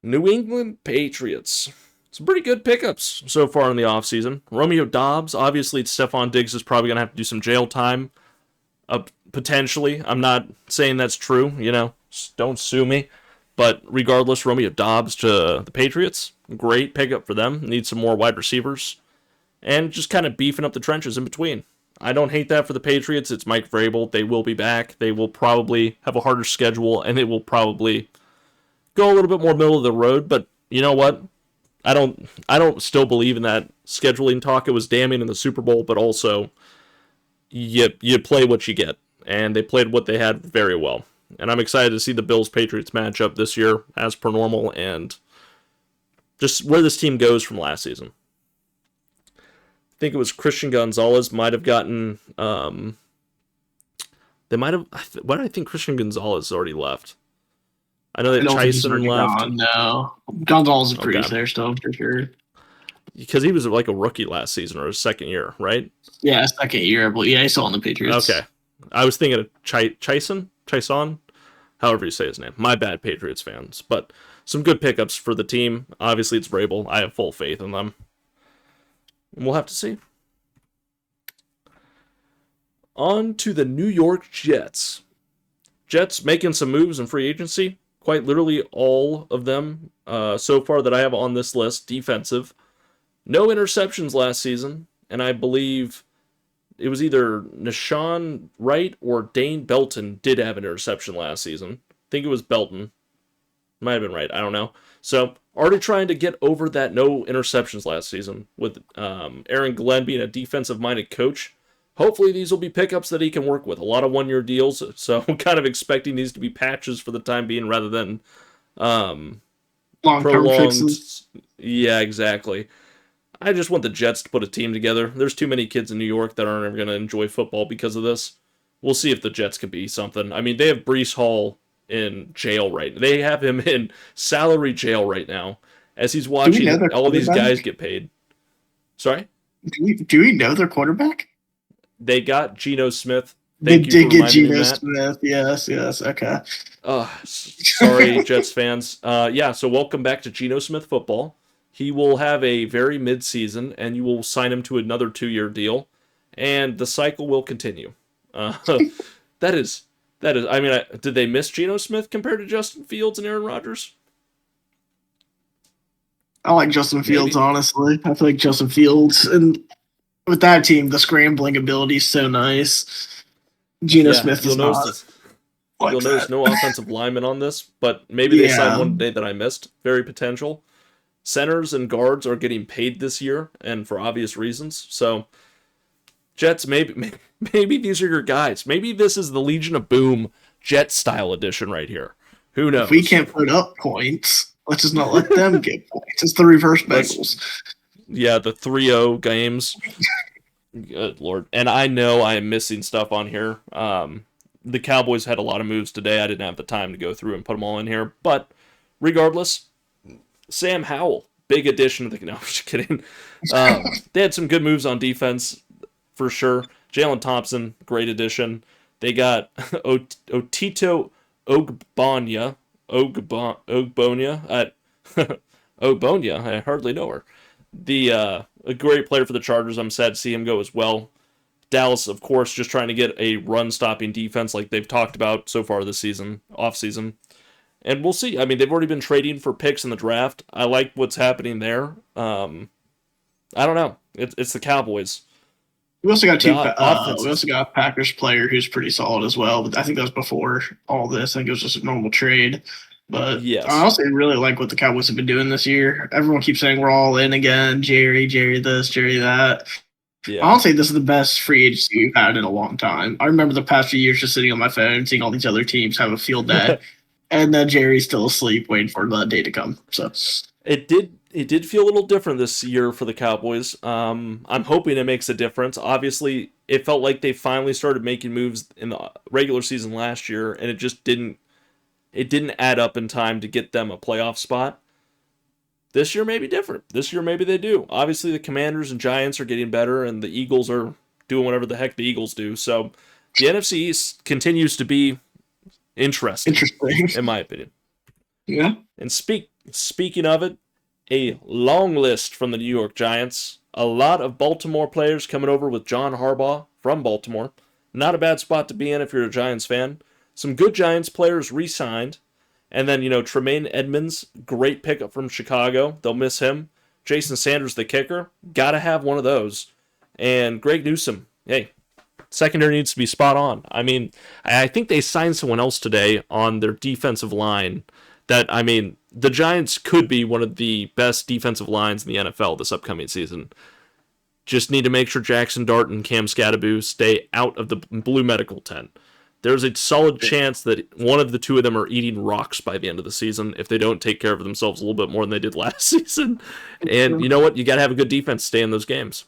New England Patriots. Some pretty good pickups so far in the offseason. Romeo Doubs. Obviously, Stephon Diggs is probably going to have to do some jail time. Potentially. I'm not saying that's true. Don't sue me. But regardless, Romeo Doubs to the Patriots. Great pickup for them. Need some more wide receivers. And just kind of beefing up the trenches in between. I don't hate that for the Patriots. It's Mike Vrabel. They will be back. They will probably have a harder schedule, and it will probably go a little bit more middle of the road. But you know what? I don't still believe in that scheduling talk. It was damning in the Super Bowl, but also you play what you get. And they played what they had very well. And I'm excited to see the Bills-Patriots matchup this year as per normal and just where this team goes from last season. I think it was Christian Gonzalez might have gotten. They might have. Why do I think Christian Gonzalez already left? I know that Tyson left. Gone, no, Gonzalez is pretty there still for sure. Because he was like a rookie last season or his second year, right? Yeah, second year. But yeah, he's still on the Patriots. Okay, I was thinking of Tyson, however you say his name. My bad, Patriots fans. But some good pickups for the team. Obviously, it's Vrabel. I have full faith in them. We'll have to see. On to the New York Jets. Jets making some moves in free agency. Quite literally all of them so far that I have on this list. Defensive. No interceptions last season. And I believe it was either Nashawn Wright or Dane Belton did have an interception last season. I think it was Belton. Might have been right. I don't know. So, already trying to get over that no interceptions last season with Aaron Glenn being a defensive-minded coach. Hopefully these will be pickups that he can work with. A lot of one-year deals, so I'm kind of expecting these to be patches for the time being rather than long-term fixes. Yeah, exactly. I just want the Jets to put a team together. There's too many kids in New York that aren't ever going to enjoy football because of this. We'll see if the Jets can be something. I mean, they have Breece Hall in jail right now. They have him in salary jail right now as he's watching all these guys get paid. Sorry? Do we know their quarterback? They got Geno Smith They did get Geno Smith. Yes, okay. Sorry, Jets fans. So welcome back to Geno Smith football. He will have a very mid-season, and you will sign him to another 2-year deal, and the cycle will continue. That is. I mean, did they miss Geno Smith compared to Justin Fields and Aaron Rodgers? I like Justin Fields, honestly. I feel like Justin Fields, and with that team, the scrambling ability is so nice. Geno Smith is not. You'll notice no offensive lineman on this, but maybe they signed one today that I missed. Very potential. Centers and guards are getting paid this year, and for obvious reasons. So, Jets, maybe these are your guys. Maybe this is the Legion of Boom Jet style edition right here. Who knows? If we can't put up points, let's just not let them get points. It's the reverse Bengals. Yeah, the 3-0 games. Good Lord. And I know I am missing stuff on here. The Cowboys had a lot of moves today. I didn't have the time to go through and put them all in here. But regardless, Sam Howell, big addition to the... No, I'm just kidding. They had some good moves on defense, for sure. Jalen Thompson, great addition. They got Otito Ogbonya. Ogbonya, I hardly know her. A great player for the Chargers. I'm sad to see him go as well. Dallas, of course, just trying to get a run-stopping defense like they've talked about so far this season, off-season. And we'll see. I mean, they've already been trading for picks in the draft. I like what's happening there. I don't know. It's the Cowboys. We also got we also got a Packers player who's pretty solid as well. But I think that was before all this. I think it was just a normal trade. But yes. I also really like what the Cowboys have been doing this year. Everyone keeps saying we're all in again. Jerry this, Jerry that. Yeah. Honestly, this is the best free agency we've had in a long time. I remember the past few years just sitting on my phone, seeing all these other teams have a field day, and then Jerry's still asleep waiting for the day to come. So it did feel a little different this year for the Cowboys. I'm hoping it makes a difference. Obviously, it felt like they finally started making moves in the regular season last year, and it just didn't add up in time to get them a playoff spot. This year may be different. This year maybe they do. Obviously, the Commanders and Giants are getting better, and the Eagles are doing whatever the heck the Eagles do. So the NFC East continues to be interesting. In my opinion. Yeah. And speaking of it, a long list from the New York Giants. A lot of Baltimore players coming over with John Harbaugh from Baltimore. Not a bad spot to be in if you're a Giants fan. Some good Giants players re-signed. And then, Tremaine Edmonds, great pickup from Chicago. They'll miss him. Jason Sanders, the kicker. Got to have one of those. And Greg Newsome, hey, secondary needs to be spot on. I mean, I think they signed someone else today on their defensive line that, the Giants could be one of the best defensive lines in the NFL this upcoming season. Just need to make sure Jackson Dart and Cam Scadaboo stay out of the blue medical tent. There's a solid chance that one of the two of them are eating rocks by the end of the season if they don't take care of themselves a little bit more than they did last season. And you know what? You got to have a good defense to stay in those games.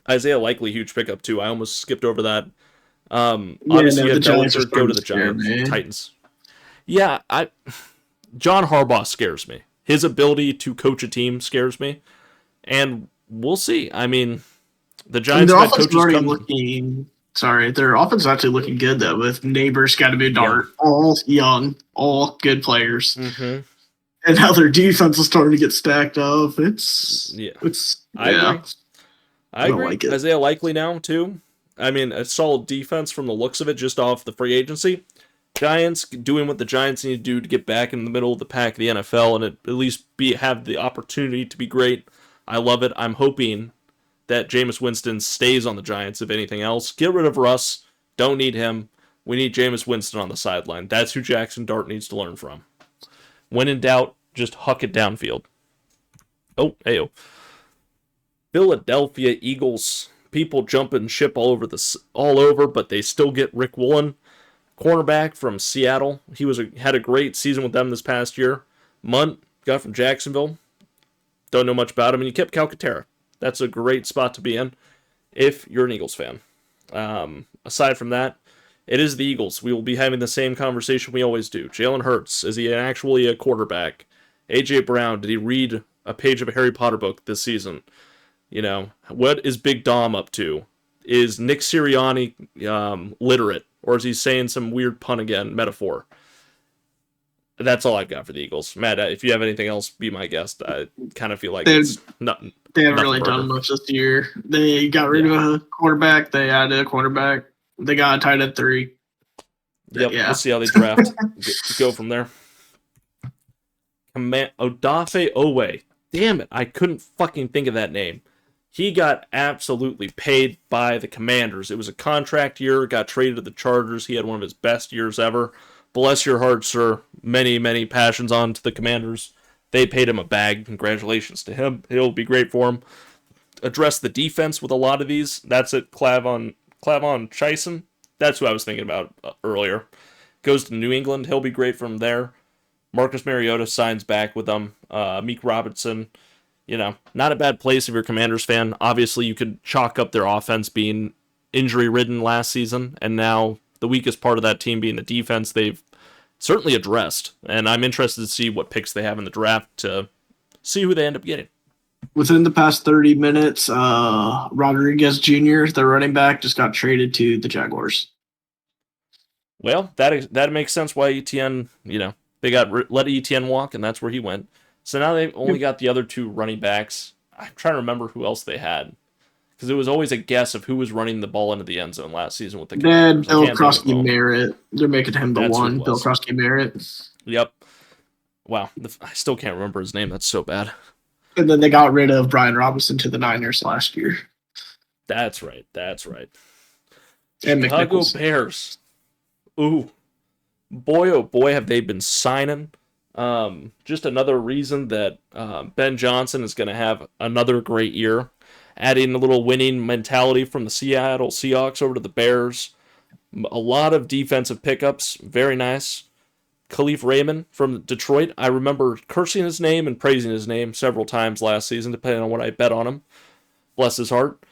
Isaiah Likely, huge pickup too. I almost skipped over that. Obviously, you have Bellinger go to the Giants, Titans. Yeah, John Harbaugh scares me. His ability to coach a team scares me. And we'll see. The Giants have coaches their offense is actually looking good, though, with Neighbors, Scadaboo, Dart, all young, all good players. Mm-hmm. And now their defense is starting to get stacked up. I agree. Like it. Isaiah Likely now, too. A solid defense from the looks of it, just off the free agency. Giants doing what the Giants need to do to get back in the middle of the pack of the NFL and at least have the opportunity to be great. I love it. I'm hoping that Jameis Winston stays on the Giants, if anything else. Get rid of Russ. Don't need him. We need Jameis Winston on the sideline. That's who Jackson Dart needs to learn from. When in doubt, just huck it downfield. Oh, hey-oh. Philadelphia Eagles. People jumping ship all over, but they still get Rick Woolen. Cornerback from Seattle. He had a great season with them this past year. Munt got from Jacksonville. Don't know much about him. And you kept Calcaterra. That's a great spot to be in if you're an Eagles fan. Aside from that, it is the Eagles. We will be having the same conversation we always do. Jalen Hurts, is he actually a quarterback? A.J. Brown, did he read a page of a Harry Potter book this season? What is Big Dom up to? is Nick Sirianni literate, or is he saying some weird pun again, metaphor? That's all I've got for the Eagles. Matt, if you have anything else, be my guest. I kind of feel like it's nothing. They haven't really done much this year. They got rid of a quarterback. They added a quarterback. They got a tight end 3. Yep, we'll see how they draft. Go from there. Odafe Owe. Damn it, I couldn't fucking think of that name. He got absolutely paid by the Commanders. It was a contract year, got traded to the Chargers. He had one of his best years ever. Bless your heart, sir. Many, many passions on to the Commanders. They paid him a bag. Congratulations to him. It'll be great for him. Address the defense with a lot of these. That's it, Clavon Chaisson. That's who I was thinking about earlier. Goes to New England. He'll be great from there. Marcus Mariota signs back with them. Meek Robinson. Not a bad place if you're a Commanders fan. Obviously, you could chalk up their offense being injury-ridden last season, and now the weakest part of that team being the defense, they've certainly addressed. And I'm interested to see what picks they have in the draft to see who they end up getting. Within the past 30 minutes, Rodriguez Jr., their running back, just got traded to the Jaguars. Well, that makes sense why ETN, they let ETN walk, and that's where he went. So now they've only got the other 2 running backs. I'm trying to remember who else they had, because it was always a guess of who was running the ball into the end zone last season with the Commanders. Bill Crosby Merritt. They're making him the one. Bill Crosby Merritt. Yep. Wow. I still can't remember his name. That's so bad. And then they got rid of Brian Robinson to the Niners last year. That's right. And Chicago Bears. Ooh. Boy, oh boy, have they been signing. Just another reason that Ben Johnson is going to have another great year. Adding a little winning mentality from the Seattle Seahawks over to the Bears. A lot of defensive pickups. Very nice. Khalif Raymond from Detroit. I remember cursing his name and praising his name several times last season, depending on what I bet on him. Bless his heart.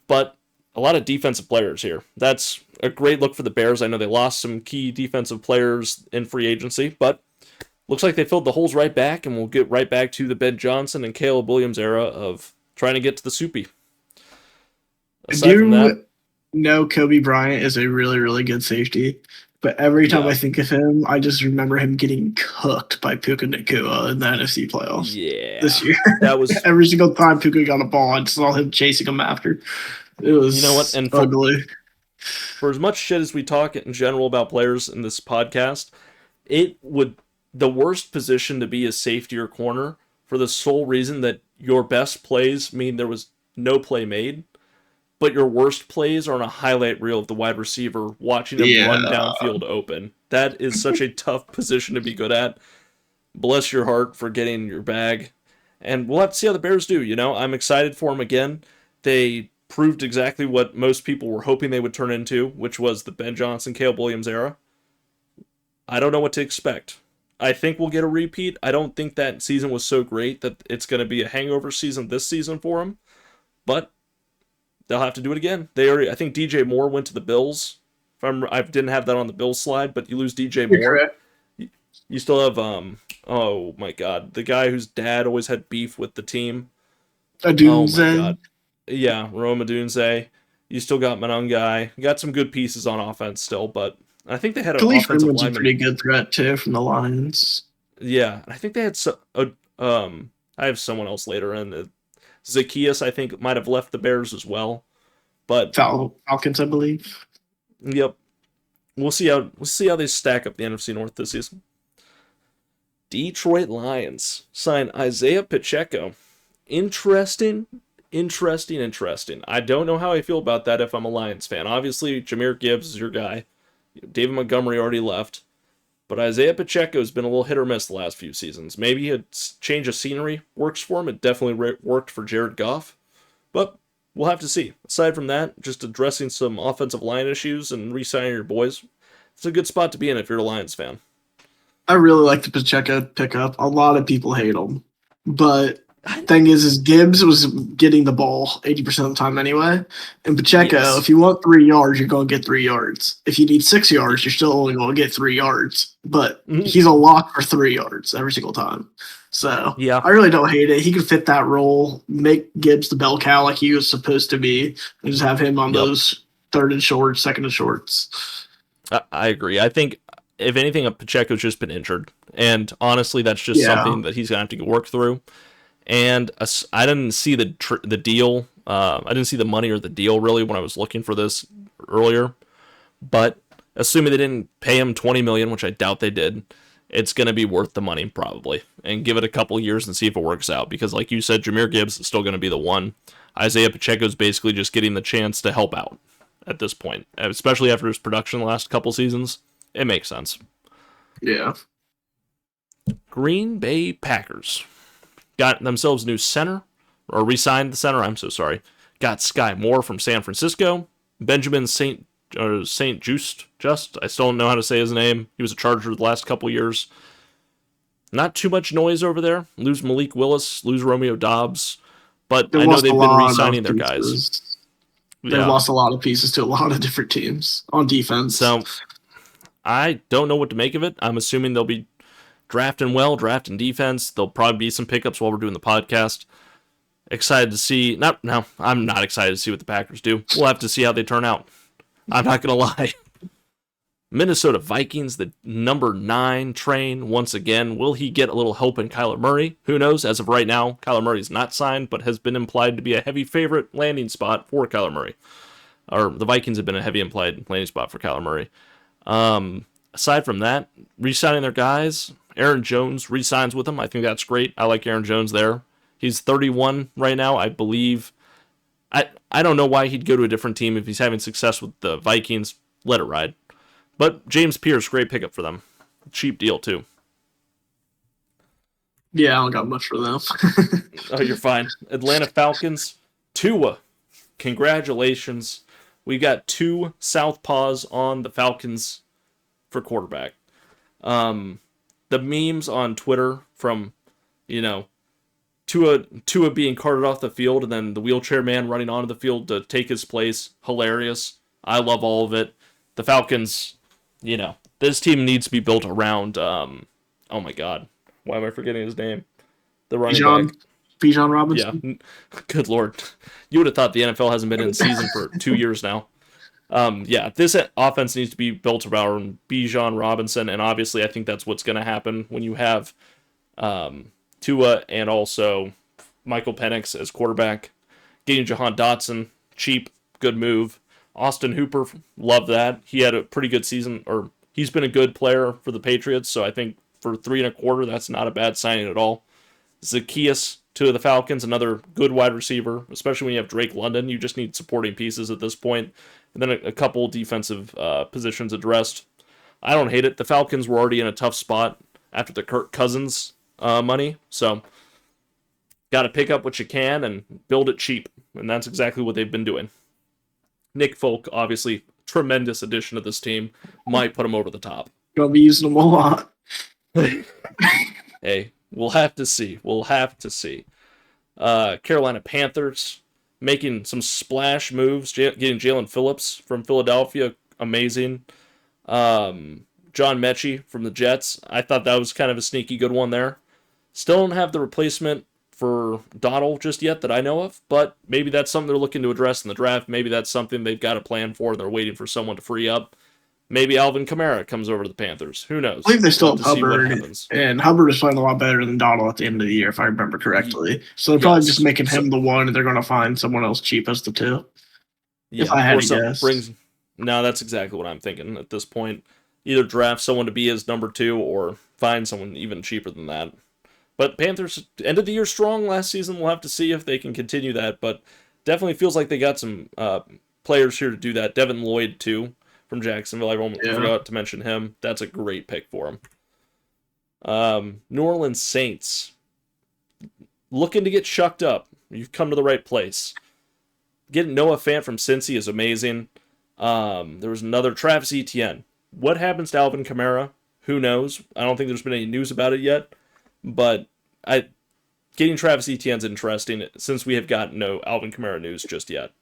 But a lot of defensive players here. That's a great look for the Bears. I know they lost some key defensive players in free agency, but looks like they filled the holes right back, and we'll get right back to the Ben Johnson and Caleb Williams era of trying to get to the Soupy. Aside from that, Kobe Bryant is a really, really good safety. But every time I think of him, I just remember him getting cooked by Puka Nacua in the NFC playoffs. Yeah, this year. That was every single time Puka got a ball, I saw him chasing him after. It was and ugly. For as much shit as we talk in general about players in this podcast, the worst position to be is safety or corner for the sole reason that your best plays mean there was no play made. But your worst plays are on a highlight reel of the wide receiver watching them run downfield open. That is such a tough position to be good at. Bless your heart for getting your bag. And we'll have to see how the Bears do. I'm excited for them again. They proved exactly what most people were hoping they would turn into, which was the Ben Johnson, Caleb Williams era. I don't know what to expect. I think we'll get a repeat. I don't think that season was so great that it's going to be a hangover season this season for them. But they'll have to do it again. I think DJ Moore went to the Bills. I didn't have that on the Bills slide, but you lose DJ Moore. You still have oh my god, the guy whose dad always had beef with the team. Adunze. Oh my god. Yeah, Rome Adunze. You still got Manungai. You got some good pieces on offense still, but I think they had an offensive lineman. A pretty good threat too from the Lions. Yeah, I think they had I have someone else later in. Zacchaeus, I think, might have left the Bears as well, but Falcons, I believe. Yep, we'll see how they stack up the NFC North this season. Detroit Lions sign Isaiah Pacheco. Interesting. I don't know how I feel about that if I'm a Lions fan. Obviously, Jahmyr Gibbs is your guy. David Montgomery already left. But Isaiah Pacheco has been a little hit or miss the last few seasons. Maybe a change of scenery works for him. It definitely worked for Jared Goff. But we'll have to see. Aside from that, just addressing some offensive line issues and re-signing your boys, it's a good spot to be in if you're a Lions fan. I really like the Pacheco pickup. A lot of people hate him. But Thing is Gibbs was getting the ball 80% of the time anyway. And Pacheco, if you want 3 yards, you're going to get 3 yards. If you need 6 yards, you're still only going to get 3 yards. But he's a lock for 3 yards every single time. So I really don't hate it. He could fit that role, make Gibbs the bell cow like he was supposed to be, and just have him on those third and shorts, second and shorts. I agree. I think, if anything, Pacheco's just been injured. And honestly, that's just something that he's going to have to work through. And I didn't see the deal. I didn't see the money or the deal, really, when I was looking for this earlier. But assuming they didn't pay him $20 million, which I doubt they did, it's going to be worth the money, probably. And give it a couple years and see if it works out. Because like you said, Jahmyr Gibbs is still going to be the one. Isaiah Pacheco's basically just getting the chance to help out at this point. Especially after his production the last couple seasons. It makes sense. Yeah. Green Bay Packers got themselves a new center, or re-signed the center, I'm so sorry. Got Sky Moore from San Francisco. Benjamin St. Just, I still don't know how to say his name. He was a Charger the last couple years. Not too much noise over there. Lose Malik Willis, lose Romeo Dobbs, but I know they've been re-signing their guys. They've lost a lot of pieces to a lot of different teams on defense. So I don't know what to make of it. I'm assuming they'll be drafting defense. There'll probably be some pickups while we're doing the podcast. Excited to see. I'm not excited to see what the Packers do. We'll have to see how they turn out. I'm not going to lie. Minnesota Vikings, the number 9 train once again. Will he get a little help in Kyler Murray? Who knows? As of right now, Kyler Murray's not signed, but has been implied to be a heavy favorite landing spot for Kyler Murray. Or the Vikings have been a heavy implied landing spot for Kyler Murray. Aside from that, re-signing their guys. Aaron Jones re-signs with them. I think that's great. I like Aaron Jones there. He's 31 right now, I believe. I don't know why he'd go to a different team if he's having success with the Vikings. Let it ride. But James Pierce, great pickup for them. Cheap deal, too. Yeah, I don't got much for them. Oh, you're fine. Atlanta Falcons, Tua. Congratulations. We got 2 southpaws on the Falcons for quarterback. The memes on Twitter from, Tua being carted off the field and then the wheelchair man running onto the field to take his place. Hilarious. I love all of it. The Falcons, this team needs to be built around, oh my God. Why am I forgetting his name? The running back. Bijan Robinson? Yeah. Good Lord. You would have thought the NFL hasn't been in season for 2 years now. This offense needs to be built around Bijan Robinson, and obviously I think that's what's going to happen when you have Tua and also Michael Penix as quarterback. Getting Jahan Dotson, cheap, good move. Austin Hooper, love that. He had a pretty good season, or he's been a good player for the Patriots, so I think for 3.25, that's not a bad signing at all. Zacchaeus to the Falcons, another good wide receiver, especially when you have Drake London. You just need supporting pieces at this point. And then a couple defensive positions addressed. I don't hate it. The Falcons were already in a tough spot after the Kirk Cousins money, so got to pick up what you can and build it cheap, and that's exactly what they've been doing. Nick Folk, obviously, tremendous addition to this team. Might put him over the top. Gonna be using them a lot. Hey, we'll have to see. Carolina Panthers making some splash moves, getting Jalen Phillips from Philadelphia, amazing. John Mechie from the Jets, I thought that was kind of a sneaky good one there. Still don't have the replacement for Donald just yet that I know of, but maybe that's something they're looking to address in the draft. Maybe that's something they've got a plan for and they're waiting for someone to free up. Maybe Alvin Kamara comes over to the Panthers. Who knows? I believe they still have Hubbard, and Hubbard is playing a lot better than Donald at the end of the year, if I remember correctly. So they're probably just making him the one, and they're going to find someone else cheap as the 2. Yeah, if I had to guess. No, that's exactly what I'm thinking at this point. Either draft someone to be his number 2 or find someone even cheaper than that. But Panthers, end of the year strong last season. We'll have to see if they can continue that. But definitely feels like they got some players here to do that. Devin Lloyd, too, from Jacksonville. I forgot to mention him. That's a great pick for him. New Orleans Saints, looking to get shucked up. You've come to the right place. Getting Noah Fant from Cincy is amazing. There was another Travis Etienne. What happens to Alvin Kamara? Who knows? I don't think there's been any news about it yet. But getting Travis Etienne's interesting since we have got no Alvin Kamara news just yet.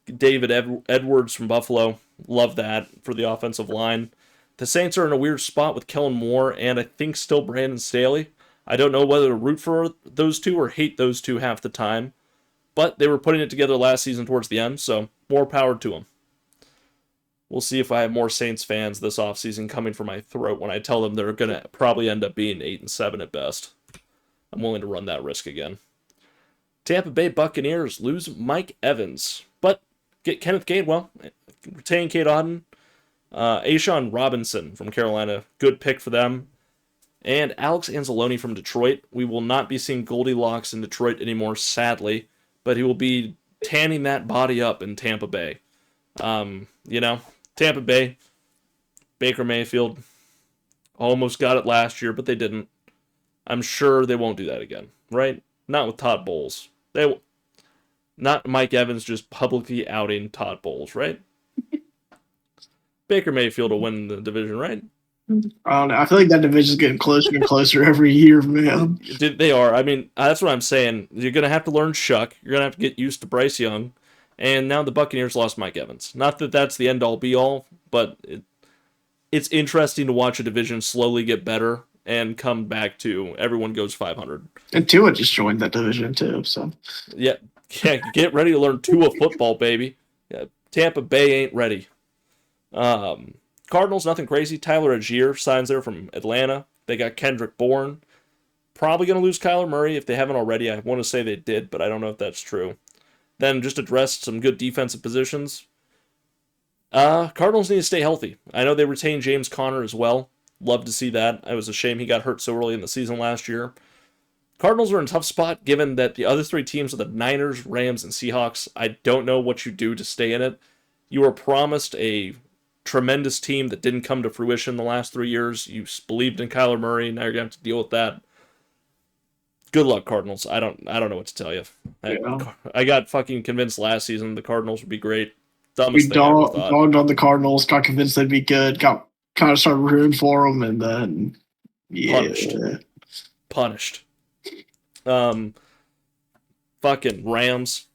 David Edwards from Buffalo, love that for the offensive line. The Saints are in a weird spot with Kellen Moore and I think still Brandon Staley. I don't know whether to root for those two or hate those two half the time, but they were putting it together last season towards the end, so more power to them. We'll see if I have more Saints fans this offseason coming for my throat when I tell them they're going to probably end up being 8-7 at best. I'm willing to run that risk again. Tampa Bay Buccaneers lose Mike Evans, but get Kenneth Gainwell, retain Kate Auden, Ashawn Robinson from Carolina, good pick for them, and Alex Anzalone from Detroit. We will not be seeing Goldilocks in Detroit anymore, sadly, but he will be tanning that body up in Tampa Bay. Tampa Bay, Baker Mayfield, almost got it last year, but they didn't. I'm sure they won't do that again, right? Not with Todd Bowles. Not Mike Evans just publicly outing Todd Bowles, right? Baker Mayfield will win the division, right? I don't know. I feel like that division is getting closer and closer every year, man. They are. I mean, that's what I'm saying. You're going to have to learn Shuck. You're going to have to get used to Bryce Young. And now the Buccaneers lost Mike Evans. Not that that's the end-all, be-all, but it's interesting to watch a division slowly get better and come back to everyone goes 500. And Tua just joined that division, too. So Yeah, get ready to learn Tua football, baby. Yeah, Tampa Bay ain't ready. Cardinals, nothing crazy. Tyler Algier signs there from Atlanta. They got Kendrick Bourne. Probably going to lose Kyler Murray if they haven't already. I want to say they did, but I don't know if that's true. Then just addressed some good defensive positions. Cardinals need to stay healthy. I know they retained James Conner as well. Love to see that. It was a shame he got hurt so early in the season last year. Cardinals are in a tough spot given that the other three teams are the Niners, Rams, and Seahawks. I don't know what you do to stay in it. You were promised a tremendous team that didn't come to fruition the last 3 years. You believed in Kyler Murray. Now you're going to have to deal with that. Good luck, Cardinals. I don't know what to tell you. I got fucking convinced last season the Cardinals would be great. Dumbest thing I ever thought. Dogged on the Cardinals, got convinced they'd be good, got kind of started rooting for them, and then punished. Fucking Rams,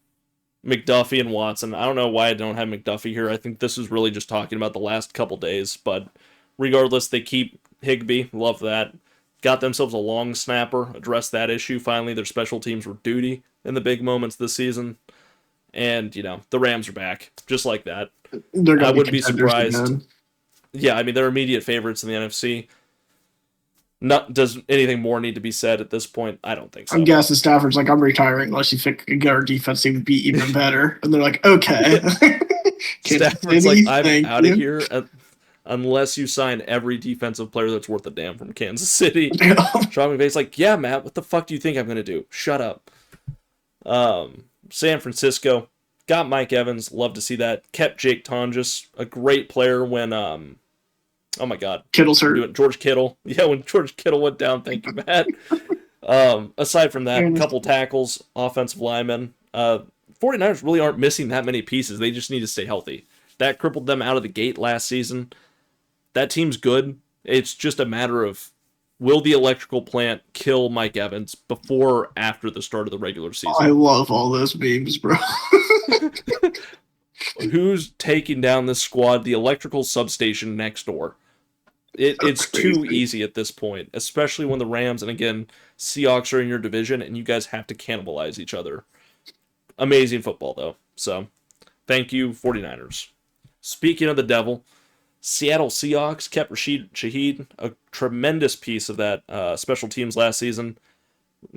McDuffie and Watson. I don't know why I don't have McDuffie here. I think this is really just talking about the last couple days, but regardless, they keep Higbee. Love that. Got themselves a long snapper, addressed that issue. Finally, their special teams were duty in the big moments this season. And, the Rams are back, just like that. I wouldn't be surprised. Again. Yeah, I mean, they're immediate favorites in the NFC. Does anything more need to be said at this point? I don't think so. I'm guessing Stafford's like, I'm retiring unless you think our defense team would be even better. And they're like, okay. Stafford's like, I'm out of here. Unless you sign every defensive player that's worth a damn from Kansas City. Sean McVay's like, yeah, Matt, what the fuck do you think I'm going to do? Shut up. San Francisco, got Mike Evans. Love to see that. Kept Jake Tonjes, a great player when, oh my God. Kittle's hurt. George Kittle. Yeah, when George Kittle went down, thank you, Matt. Aside from that, a couple tackles, offensive linemen. 49ers really aren't missing that many pieces. They just need to stay healthy. That crippled them out of the gate last season. That team's good. It's just a matter of will the electrical plant kill Mike Evans before or after the start of the regular season? I love all those memes, bro. Who's taking down this squad? The electrical substation next door. It's too easy at this point, especially when the Rams and, again, Seahawks are in your division and you guys have to cannibalize each other. Amazing football, though. So, thank you, 49ers. Speaking of the devil, Seattle Seahawks kept Rashid Shaheed, a tremendous piece of that special teams last season.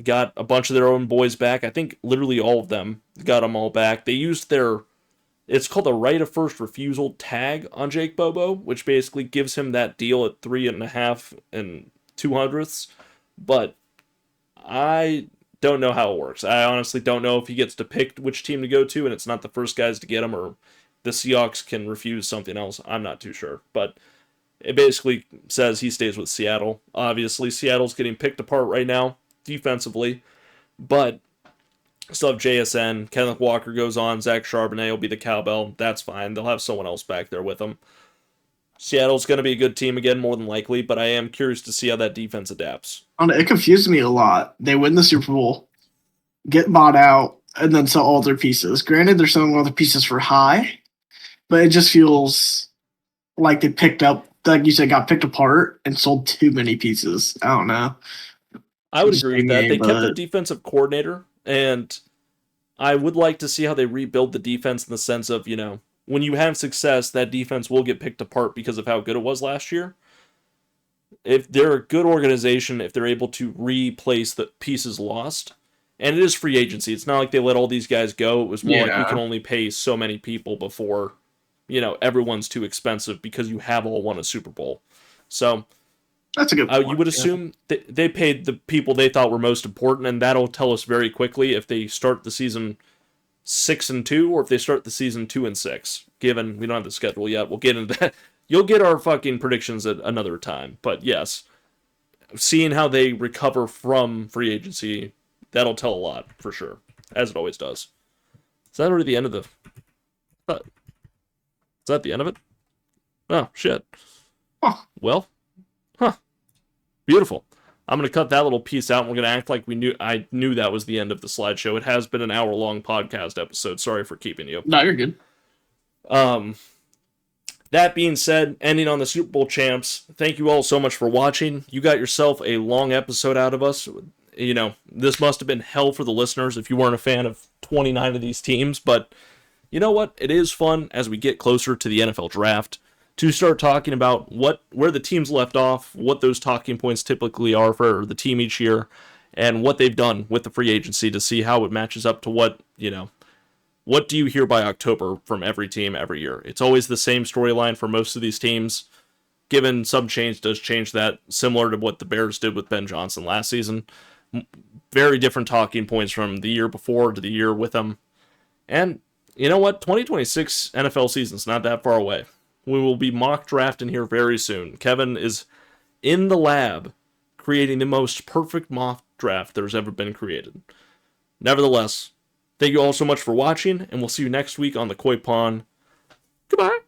Got a bunch of their own boys back. I think literally all of them got them all back. They used it's called the right of first refusal tag on Jake Bobo, which basically gives him that deal at 3.5 2/100ths. But I don't know how it works. I honestly don't know if he gets to pick which team to go to, and it's not the first guys to get him, or the Seahawks can refuse something else. I'm not too sure. But it basically says he stays with Seattle. Obviously, Seattle's getting picked apart right now, defensively. But still have JSN. Kenneth Walker goes on. Zach Charbonnet will be the cowbell. That's fine. They'll have someone else back there with them. Seattle's going to be a good team again, more than likely, but I am curious to see how that defense adapts. It confused me a lot. They win the Super Bowl. get bought out, and then sell all their pieces. Granted, they're selling all their pieces for high, but it just feels like they picked up, like you said, got picked apart and sold too many pieces. I don't know. I would agree with that. They kept their defensive coordinator, and I would like to see how they rebuild the defense in the sense of, when you have success, that defense will get picked apart because of how good it was last year. If they're a good organization, if they're able to replace the pieces lost, and it is free agency. It's not like they let all these guys go. It was more like we can only pay so many people before, everyone's too expensive because you have all won a Super Bowl. So that's a good point. You would assume they paid the people they thought were most important, and that'll tell us very quickly if they start the season 6-2 or if they start the season 2-6. Given we don't have the schedule yet, we'll get into that. You'll get our fucking predictions at another time. But yes, seeing how they recover from free agency, that'll tell a lot for sure, as it always does. Is that already the end of the? Is that the end of it? Oh shit. Huh. Well, beautiful. I'm going to cut that little piece out, and we're going to act like I knew that was the end of the slideshow. It has been an hour-long podcast episode. Sorry for keeping you. No, you're good. That being said, ending on the Super Bowl champs, thank you all so much for watching. You got yourself a long episode out of us. This must have been hell for the listeners if you weren't a fan of 29 of these teams, but you know what? It is fun as we get closer to the NFL draft to start talking about where the teams left off, what those talking points typically are for the team each year, and what they've done with the free agency to see how it matches up to what do you hear by October from every team every year. It's always the same storyline for most of these teams. Given some change does change that, similar to what the Bears did with Ben Johnson last season. Very different talking points from the year before to the year with them. And you know what? 2026 NFL season's not that far away. We will be mock drafting here very soon. Kevin is in the lab creating the most perfect mock draft there's ever been created. Nevertheless, thank you all so much for watching, and we'll see you next week on the Coy Pond. Goodbye.